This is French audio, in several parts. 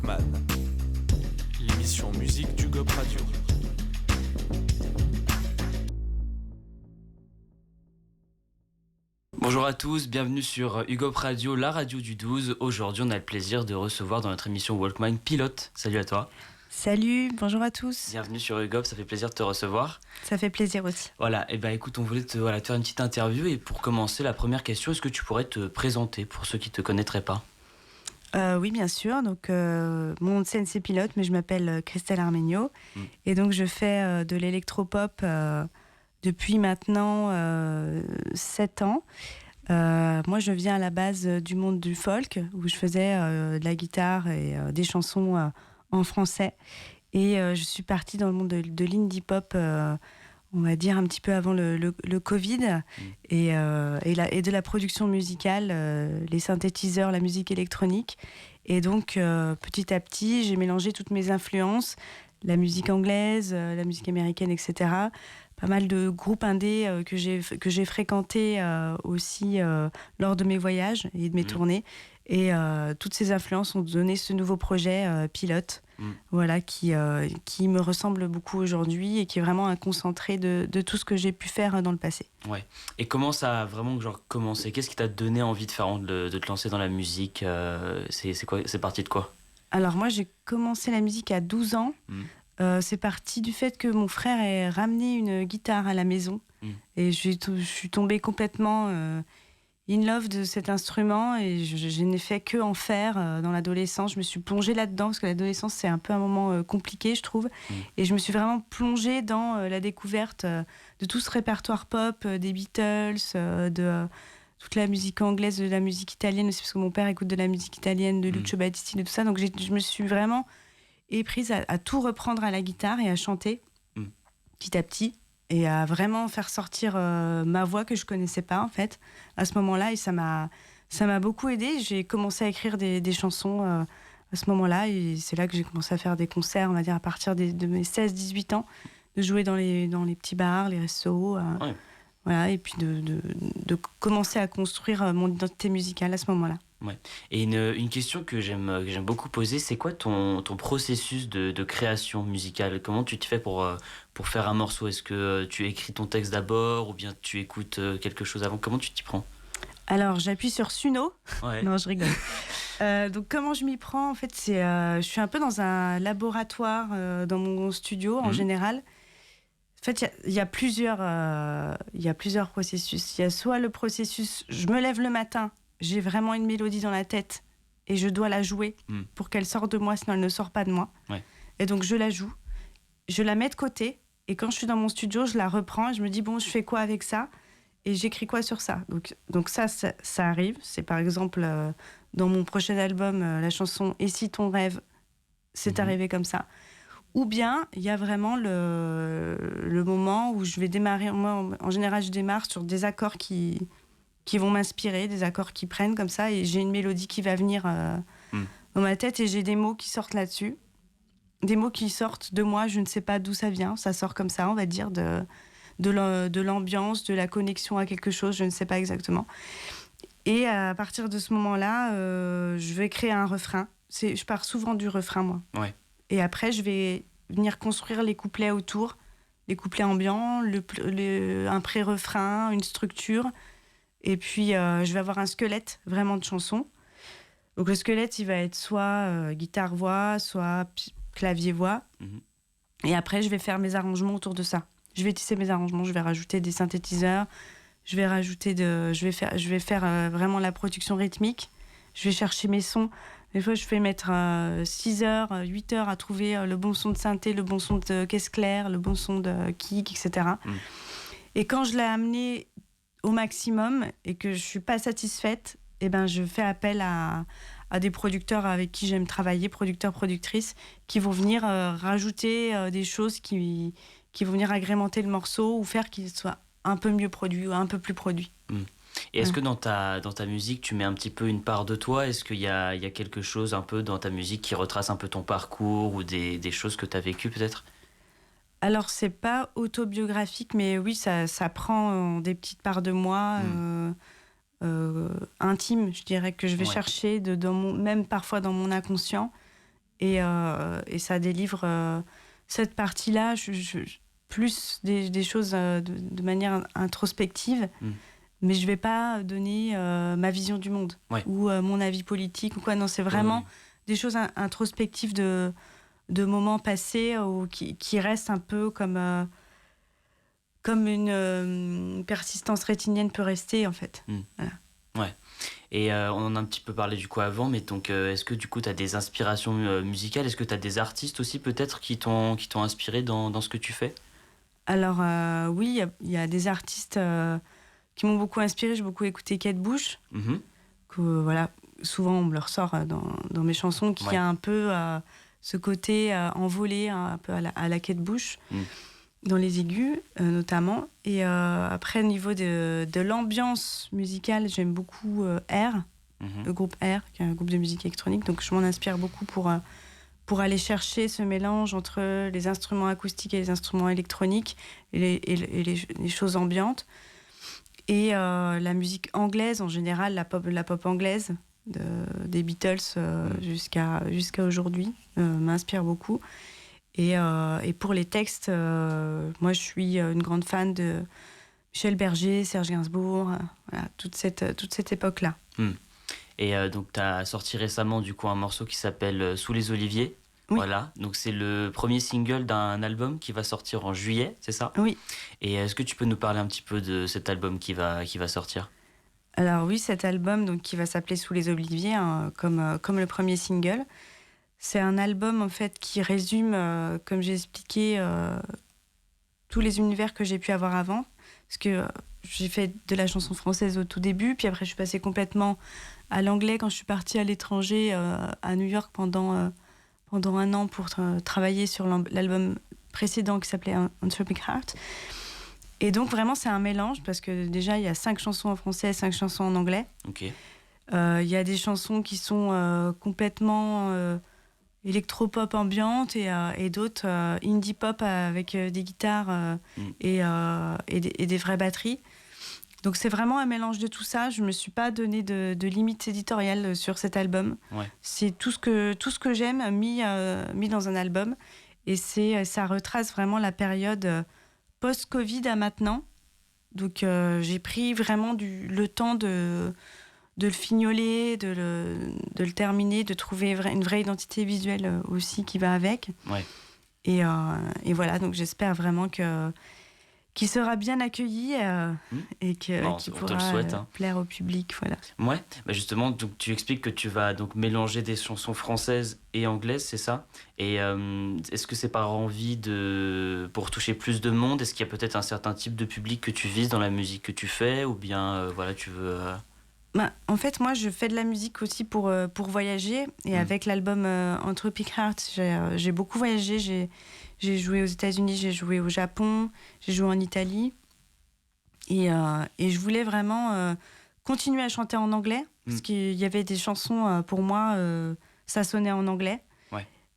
Walkman, l'émission musique du GOP Radio. Bonjour à tous, bienvenue sur UGOP Radio, la radio du 12. Aujourd'hui, on a le plaisir de recevoir dans notre émission Walkman Pilote. Salut à toi. Salut, bonjour à tous. Bienvenue sur UGOP, ça fait plaisir de te recevoir. Ça fait plaisir aussi. Voilà, et écoute, on voulait te faire une petite interview et pour commencer, la première question, est-ce que tu pourrais te présenter pour ceux qui ne te connaîtraient pas ? Oui, bien sûr. Donc, mon nom de scène, c'est Pilote, mais je m'appelle Christelle Armenio. Et donc, je fais de l'électropop depuis maintenant 7 ans. Moi, je viens à la base du monde du folk, où je faisais de la guitare et des chansons en français. Et je suis partie dans le monde de l'indie pop, on va dire un petit peu avant le Covid, et de la production musicale, les synthétiseurs, la musique électronique. Et donc, petit à petit, j'ai mélangé toutes mes influences, la musique anglaise, la musique américaine, etc. Pas mal de groupes indés que j'ai fréquentés aussi lors de mes voyages et de mes tournées. Et toutes ces influences ont donné ce nouveau projet Pilote, voilà, qui me ressemble beaucoup aujourd'hui et qui est vraiment un concentré de tout ce que j'ai pu faire dans le passé. Ouais. Et comment ça a vraiment commencé ? Qu'est-ce qui t'a donné envie de te lancer dans la musique ? C'est parti de quoi ? Alors moi, j'ai commencé la musique à 12 ans. C'est parti du fait que mon frère ait ramené une guitare à la maison. Et je suis tombée complètement in love de cet instrument et je n'ai fait que en faire dans l'adolescence. Je me suis plongée là-dedans parce que l'adolescence, c'est un peu un moment compliqué, je trouve. Et je me suis vraiment plongée dans la découverte de tout ce répertoire pop, des Beatles, de toute la musique anglaise, de la musique italienne aussi, parce que mon père écoute de la musique italienne, de Lucio Battisti et tout ça. Donc je me suis vraiment prise à tout reprendre à la guitare et à chanter petit à petit et à vraiment faire sortir ma voix que je connaissais pas en fait à ce moment-là, et ça m'a beaucoup aidée. J'ai commencé à écrire des chansons à ce moment-là, et c'est là que j'ai commencé à faire des concerts, on va dire à partir de mes 16-18 ans, de jouer dans les petits bars, les restos, voilà, et puis de commencer à construire mon identité musicale à ce moment-là. Ouais. Et une question que j'aime beaucoup poser, c'est quoi ton processus de création musicale ? Comment tu te fais pour faire un morceau ? Est-ce que tu écris ton texte d'abord ou bien tu écoutes quelque chose avant ? Comment tu t'y prends ? Alors, j'appuie sur Suno. Ouais. Non, je rigole. Donc, comment je m'y prends ? En fait, je suis un peu dans un laboratoire dans mon studio en général. En fait, il y a plusieurs processus. Il y a soit le processus, je me lève le matin, j'ai vraiment une mélodie dans la tête et je dois la jouer pour qu'elle sorte de moi, sinon elle ne sort pas de moi. Ouais. Et donc je la joue, je la mets de côté, et quand je suis dans mon studio, je la reprends et je me dis bon, je fais quoi avec ça et j'écris quoi sur ça. Donc ça arrive. C'est par exemple dans mon prochain album, la chanson Et si ton rêve, c'est arrivé comme ça. Ou bien il y a vraiment le moment où je vais démarrer. Moi, en général, je démarre sur des accords qui vont m'inspirer, des accords qui prennent comme ça, et j'ai une mélodie qui va venir dans ma tête, et j'ai des mots qui sortent là-dessus, des mots qui sortent de moi, je ne sais pas d'où ça vient, ça sort comme ça, on va dire, de l'ambiance, de la connexion à quelque chose, je ne sais pas exactement. Et à partir de ce moment-là, je vais créer un refrain. Je pars souvent du refrain, moi. Ouais. Et après, je vais venir construire les couplets autour, les couplets ambiants, un pré-refrain, une structure. Et puis, je vais avoir un squelette vraiment de chansons. Donc, le squelette, il va être soit guitare-voix, soit clavier-voix. Et après, je vais faire mes arrangements autour de ça. Je vais tisser mes arrangements, je vais rajouter des synthétiseurs, je vais faire vraiment la production rythmique. Je vais chercher mes sons. Des fois, je vais mettre 6 heures, 8 heures à trouver le bon son de synthé, le bon son de caisse claire, le bon son de kick, etc. Et quand je l'ai amené au maximum et que je suis pas satisfaite, eh ben je fais appel à des producteurs avec qui j'aime travailler, producteurs, productrices, qui vont venir rajouter des choses qui vont venir agrémenter le morceau ou faire qu'il soit un peu mieux produit ou un peu plus produit. Et est-ce que dans ta musique, tu mets un petit peu une part de toi ? Est-ce qu'il y a quelque chose un peu dans ta musique qui retrace un peu ton parcours ou des choses que tu as vécues peut-être ? Alors, c'est pas autobiographique, mais oui, ça prend des petites parts de moi intimes, je dirais, que je vais chercher même parfois dans mon inconscient. Et ça délivre cette partie-là, plus des choses de manière introspective. Mais je ne vais pas donner ma vision du monde ou mon avis politique ou quoi. Non, c'est vraiment des choses introspectives de moments passés ou qui restent un peu comme une persistance rétinienne peut rester, en fait. Voilà. Ouais. Et on en a un petit peu parlé du coup avant, mais donc est-ce que du coup tu as des inspirations musicales? Est-ce que tu as des artistes aussi peut-être qui t'ont inspiré dans ce que tu fais? Alors oui, il y a des artistes qui m'ont beaucoup inspiré. J'ai beaucoup écouté Kate Bush, que voilà, souvent on me le ressort dans mes chansons, qui a un peu ce côté envolé, un peu à la Kate Bush. Dans les aigus notamment. Et après, au niveau de l'ambiance musicale, j'aime beaucoup R, le groupe R, qui est un groupe de musique électronique. Donc je m'en inspire beaucoup pour aller chercher ce mélange entre les instruments acoustiques et les instruments électroniques et les choses ambiantes. Et la musique anglaise en général, la pop anglaise des Beatles jusqu'à aujourd'hui m'inspire beaucoup. Et pour les textes, moi je suis une grande fan de Michel Berger, Serge Gainsbourg, voilà, toute cette époque-là. Et donc tu as sorti récemment du coup un morceau qui s'appelle Sous les oliviers. Oui. Voilà, donc c'est le premier single d'un album qui va sortir en juillet, c'est ça? Oui. Et est-ce que tu peux nous parler un petit peu de cet album qui va sortir? Alors oui, cet album donc, qui va s'appeler Sous les oliviers, hein, comme le premier single. C'est un album en fait qui résume, comme j'ai expliqué, tous les univers que j'ai pu avoir avant. Parce que j'ai fait de la chanson française au tout début, puis après je suis passée complètement à l'anglais quand je suis partie à l'étranger, à New York pendant un an pour travailler sur l'album précédent qui s'appelait Anthropic Heart. Et donc vraiment c'est un mélange parce que déjà il y a 5 chansons en français, 5 chansons en anglais. Ok. Il y a des chansons qui sont complètement électropop ambiante et d'autres indie pop avec des guitares et des vraies batteries. Donc c'est vraiment un mélange de tout ça. Je me suis pas donné de limites éditoriales sur cet album. C'est tout ce que j'aime mis dans un album, et ça retrace vraiment la période post-Covid à maintenant. Donc j'ai pris vraiment le temps de le fignoler, de le terminer, de trouver une vraie identité visuelle aussi qui va avec. Et voilà, donc j'espère vraiment qu'il sera bien accueilli et qu'il pourra plaire au public. Voilà. Ouais, bah justement, donc, tu expliques que tu vas donc mélanger des chansons françaises et anglaises, c'est ça? Et est-ce que c'est par envie pour toucher plus de monde? Est-ce qu'il y a peut-être un certain type de public que tu vises dans la musique que tu fais? Ou bien, voilà, tu veux... en fait, moi, je fais de la musique aussi pour voyager. Et avec l'album Anthropic Heart, j'ai beaucoup voyagé. J'ai joué aux États-Unis, j'ai joué au Japon, j'ai joué en Italie. Et je voulais vraiment continuer à chanter en anglais. Parce qu'il y avait des chansons, pour moi, ça sonnait en anglais.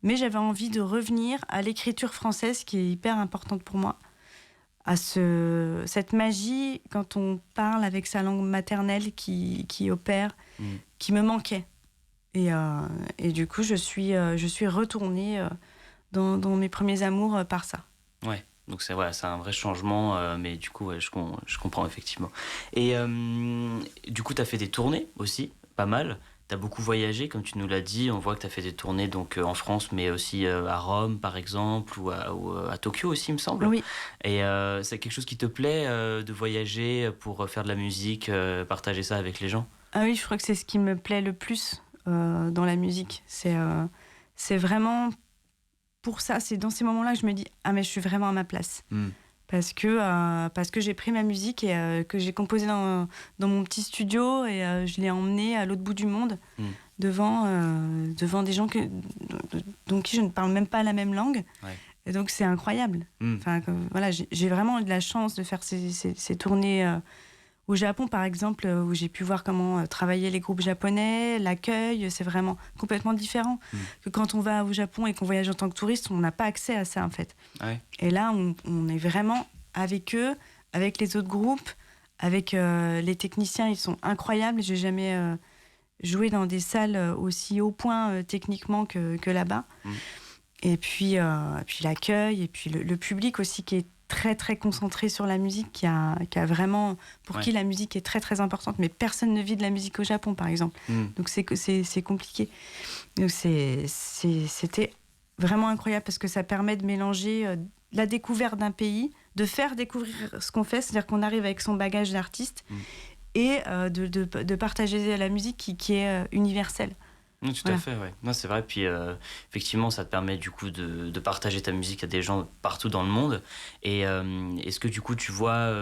Mais j'avais envie de revenir à l'écriture française, qui est hyper importante pour moi. À cette magie, quand on parle avec sa langue maternelle qui opère, qui me manquait. Et du coup, je suis retournée dans mes premiers amours par ça. Ouais, donc c'est un vrai changement, mais du coup, je comprends effectivement. Et du coup, tu as fait des tournées aussi, pas mal. Tu as beaucoup voyagé, comme tu nous l'as dit. On voit que tu as fait des tournées donc, en France, mais aussi à Rome, par exemple, ou à Tokyo aussi, il me semble. Oui. Et c'est quelque chose qui te plaît, de voyager pour faire de la musique, partager ça avec les gens? Ah oui, je crois que c'est ce qui me plaît le plus dans la musique. C'est vraiment pour ça, c'est dans ces moments-là que je me dis « Ah, mais je suis vraiment à ma place ». Parce que j'ai pris ma musique et que j'ai composé dans mon petit studio et je l'ai emmenée à l'autre bout du monde devant des gens dont qui je ne parle même pas la même langue. Et donc c'est incroyable. Enfin, voilà, j'ai vraiment eu de la chance de faire ces tournées au Japon, par exemple, où j'ai pu voir comment travaillaient les groupes japonais, l'accueil, c'est vraiment complètement différent que quand on va au Japon et qu'on voyage en tant que touriste, on n'a pas accès à ça, en fait. Et là, on est vraiment avec eux, avec les autres groupes, avec les techniciens, ils sont incroyables. J'ai jamais jouer dans des salles aussi haut point techniquement que là-bas. Et puis l'accueil, et puis le public aussi qui est très très concentré sur la musique, qui a vraiment, pour qui la musique est très très importante, mais personne ne vit de la musique au Japon par exemple. Donc c'est compliqué. Donc c'était vraiment incroyable parce que ça permet de mélanger la découverte d'un pays, de faire découvrir ce qu'on fait, c'est-à-dire qu'on arrive avec son bagage d'artiste et de partager la musique qui est universelle. Oui, tout à fait, ouais. Non, c'est vrai. Puis effectivement, ça te permet du coup de partager ta musique à des gens partout dans le monde. Et est-ce que du coup, tu vois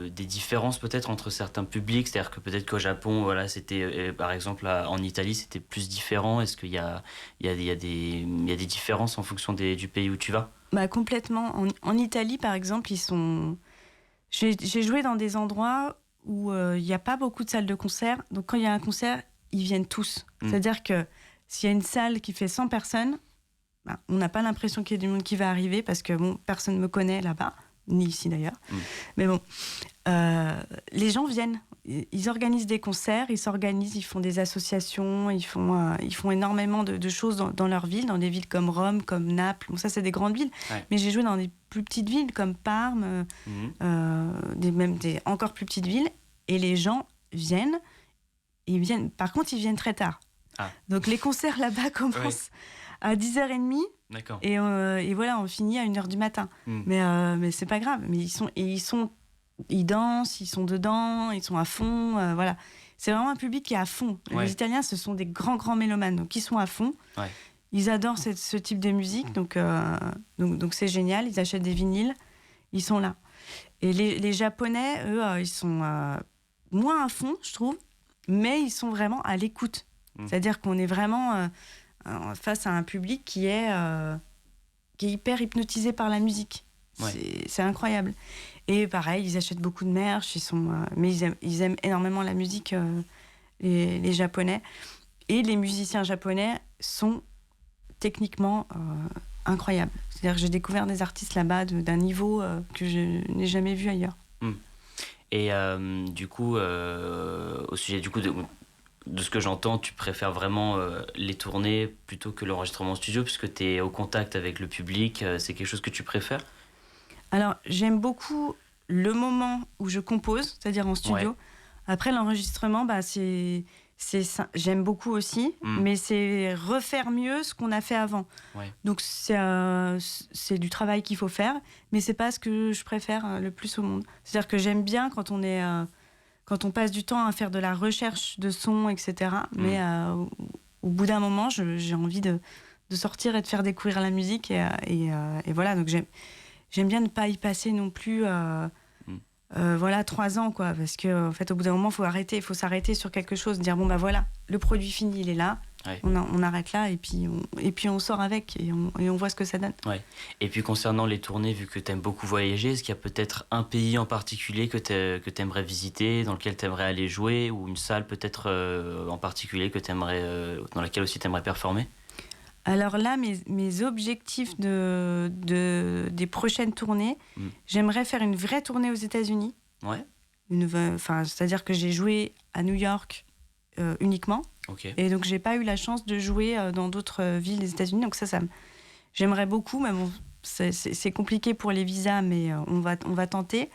des différences peut-être entre certains publics? C'est-à-dire que peut-être qu'au Japon, voilà, c'était par exemple en Italie, c'était plus différent. Est-ce qu'il y a des différences en fonction du pays où tu vas? Bah, complètement. En Italie, par exemple, j'ai joué dans des endroits où il n'y a pas beaucoup de salles de concert. Donc quand il y a un concert, ils viennent tous. C'est-à-dire que s'il y a une salle qui fait 100 personnes, ben, on n'a pas l'impression qu'il y ait du monde qui va arriver parce que bon, personne ne me connaît là-bas, ni ici d'ailleurs. Mais bon, les gens viennent. Ils organisent des concerts, ils s'organisent, ils font des associations, ils font énormément de choses dans leur ville, dans des villes comme Rome, comme Naples. Bon, ça, c'est des grandes villes. Mais j'ai joué dans des plus petites villes comme Parme, même des encore plus petites villes. Et les gens viennent. Par contre, ils viennent très tard. Donc, les concerts là-bas commencent à 10h30. D'accord. Et voilà, on finit à 1h du matin. Mais c'est pas grave. Mais ils dansent, ils sont dedans, ils sont à fond. Voilà. C'est vraiment un public qui est à fond. Les Italiens, ce sont des grands mélomanes. Donc, ils sont à fond. Ils adorent ce type de musique. Donc, c'est génial. Ils achètent des vinyles. Ils sont là. Et les Japonais, eux, ils sont moins à fond, je trouve. Mais ils sont vraiment à l'écoute. C'est-à-dire qu'on est vraiment face à un public qui est hyper hypnotisé par la musique. C'est incroyable. Et pareil, ils achètent beaucoup de merch, mais ils aiment énormément la musique, les Japonais. Et les musiciens japonais sont techniquement incroyables. C'est-à-dire que j'ai découvert des artistes là-bas d'un niveau que je n'ai jamais vu ailleurs. Et du coup, au sujet du coup de ce que j'entends, tu préfères vraiment les tournées plutôt que l'enregistrement en studio, puisque tu es au contact avec le public. C'est quelque chose que tu préfères? Alors, j'aime beaucoup le moment où je compose, c'est-à-dire en studio. Après, l'enregistrement, bah, j'aime beaucoup aussi, mais c'est refaire mieux ce qu'on a fait avant. Donc, c'est du travail qu'il faut faire, mais c'est pas ce que je préfère le plus au monde. C'est-à-dire que j'aime bien quand on passe du temps à faire de la recherche de sons, etc. Mais au bout d'un moment, j'ai envie de sortir et de faire découvrir la musique. Et voilà, donc j'aime bien ne pas y passer non plus... 3 ans, quoi, parce que en fait, au bout d'un moment, il faut s'arrêter sur quelque chose, dire bon bah voilà, le produit fini, il est là, on arrête là et puis on sort avec et on voit ce que ça donne. Et puis concernant les tournées, vu que tu aimes beaucoup voyager, est-ce qu'il y a peut-être un pays en particulier que tu aimerais visiter, dans lequel tu aimerais aller jouer, ou une salle peut-être en particulier que dans laquelle aussi tu aimerais performer? Alors là, mes objectifs des prochaines tournées, j'aimerais faire une vraie tournée aux États-Unis. C'est-à-dire que j'ai joué à New York uniquement. Et donc, j'ai pas eu la chance de jouer dans d'autres villes des États-Unis. Donc j'aimerais beaucoup, mais bon, c'est compliqué pour les visas, mais on va tenter.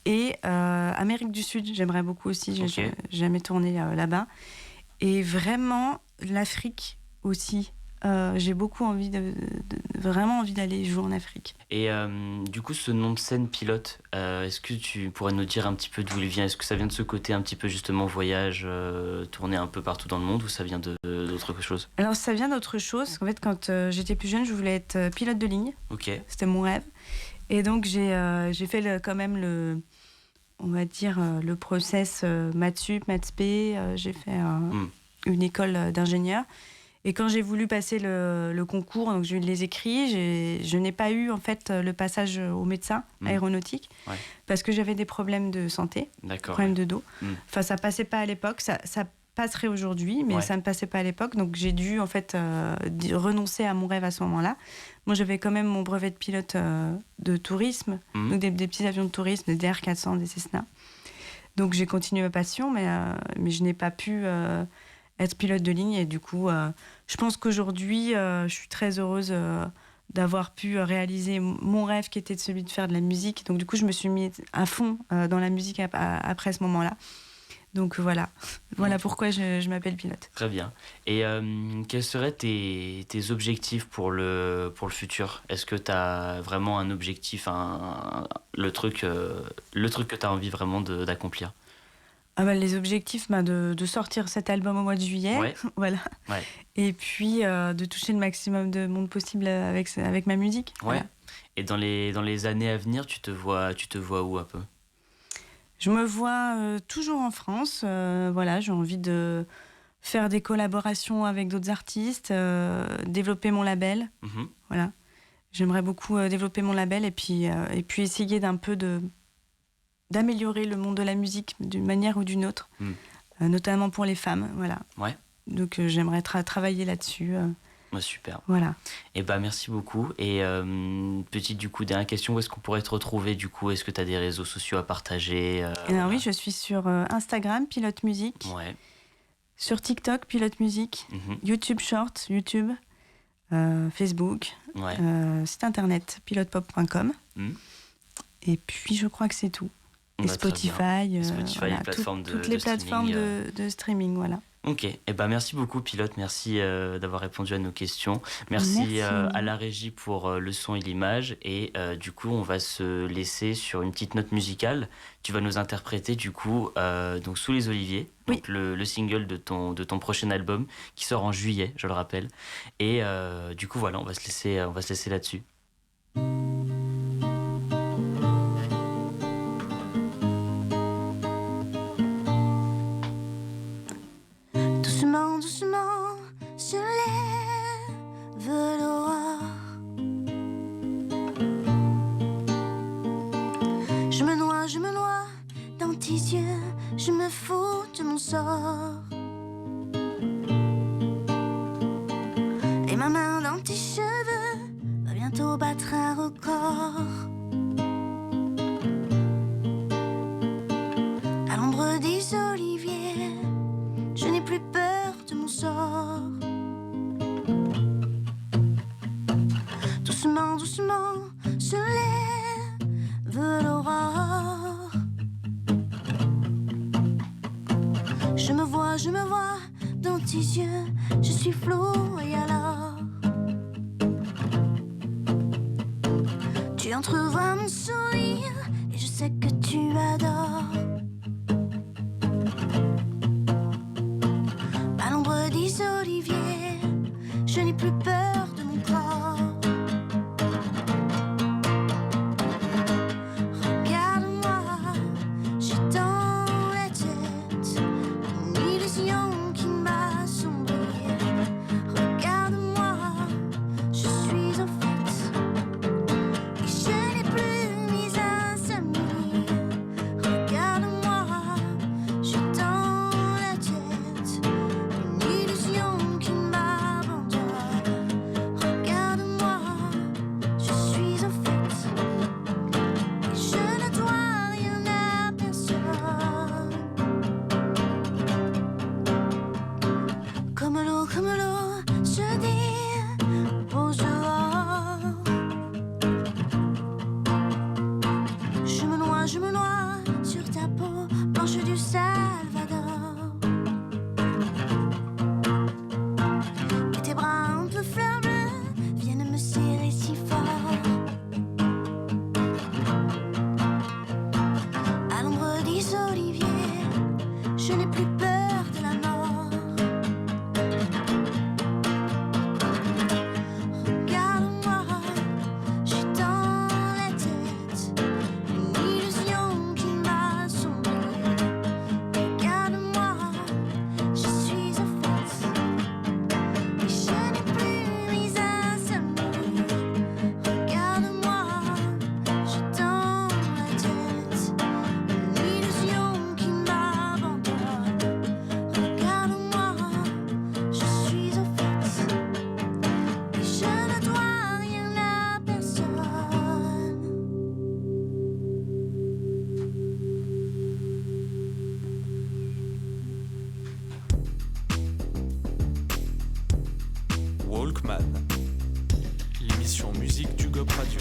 Et Amérique du Sud, j'aimerais beaucoup aussi. J'ai jamais tourné là-bas. Et vraiment, l'Afrique aussi. J'ai beaucoup vraiment envie d'aller jouer en Afrique. Et du coup, ce nom de scène Pilote, est-ce que tu pourrais nous dire un petit peu d'où il vient? Est-ce que ça vient de ce côté un petit peu justement voyage, tourner un peu partout dans le monde, ou ça vient d'autre chose? Alors ça vient d'autre chose. En fait, quand j'étais plus jeune, je voulais être pilote de ligne. C'était mon rêve. Et donc j'ai fait quand même on va dire le process maths sup, maths spé. J'ai fait une école d'ingénieur. Et quand j'ai voulu passer le concours, donc je les écrits, je n'ai pas eu en fait le passage au médecin aéronautique parce que j'avais des problèmes de santé, problèmes de dos. Enfin, ça passait pas à l'époque, ça passerait aujourd'hui, mais ça ne passait pas à l'époque. Donc j'ai dû en fait renoncer à mon rêve à ce moment-là. Moi, j'avais quand même mon brevet de pilote de tourisme, donc des petits avions de tourisme, des DR400, des Cessna. Donc j'ai continué ma passion, mais je n'ai pas pu être pilote de ligne. Et du coup, je pense qu'aujourd'hui, je suis très heureuse d'avoir pu réaliser mon rêve qui était celui de faire de la musique. Donc du coup, je me suis mise à fond dans la musique après ce moment-là. Donc voilà pourquoi je m'appelle pilote. Très bien. Et quels seraient tes objectifs pour le futur ? Est-ce que tu as vraiment un objectif, le truc que tu as envie vraiment d'accomplir ? Les objectifs, de sortir cet album au mois de juillet, ouais. Voilà. Ouais. Et puis de toucher le maximum de monde possible avec ma musique. Ouais. Voilà. Et dans les années à venir, tu te vois où un peu ? Je me vois toujours en France. J'ai envie de faire des collaborations avec d'autres artistes, développer mon label. Mm-hmm. Voilà. J'aimerais beaucoup développer mon label et puis essayer d'améliorer le monde de la musique d'une manière ou d'une autre, notamment pour les femmes. Voilà. Ouais. Donc j'aimerais travailler là-dessus. Super. Voilà. Et merci beaucoup. Et petite dernière question, où est-ce qu'on pourrait te retrouver du coup ? Est-ce que tu as des réseaux sociaux à partager ? Oui, je suis sur Instagram, Pilote Musique. Ouais. Sur TikTok, Pilote Musique. YouTube Short, YouTube. Facebook. Ouais. Site internet, pilotepop.com. Et puis je crois que c'est tout. Et Spotify. Les plateformes toutes les plateformes de streaming, voilà. Ok, merci beaucoup Pilote, merci d'avoir répondu à nos questions. Merci. À la régie pour le son et l'image. Et du coup, on va se laisser sur une petite note musicale. Tu vas nous interpréter du coup donc Sous les oliviers, donc le single de ton prochain album qui sort en juillet, je le rappelle. Et du coup voilà, on va se laisser là-dessus. Doucement se lève l'aurore. Je me noie dans tes yeux, je me fous de mon sort. Et ma main dans tes cheveux va bientôt battre un record. À l'ombre des oliviers, je n'ai plus peur de mon sort. Doucement se lève l'aurore. Je me vois dans tes yeux, je suis flou et alors tu entrevois mon sourire et je sais que tu adores. À l'ombre des oliviers, je n'ai plus peur de mon corps. Regarde-moi, j'ai dans la tête une illusion qui m'a sombré. Regarde-moi, je suis en fête et je n'ai plus mes insomnies. Regarde-moi, j'ai dans la tête une illusion qui m'abandonne. Regarde-moi, je suis en fête et je ne dois rien à personne. Comme l'eau se dépose dehors. Je me noie sur ta peau blanche du Salvador. Et tes bras un peu fleur bleue viennent me serrer si fort. À l'ombre des oliviers, je n'ai plus peur de la mort. Walkman, l'émission musique du GOP Radio.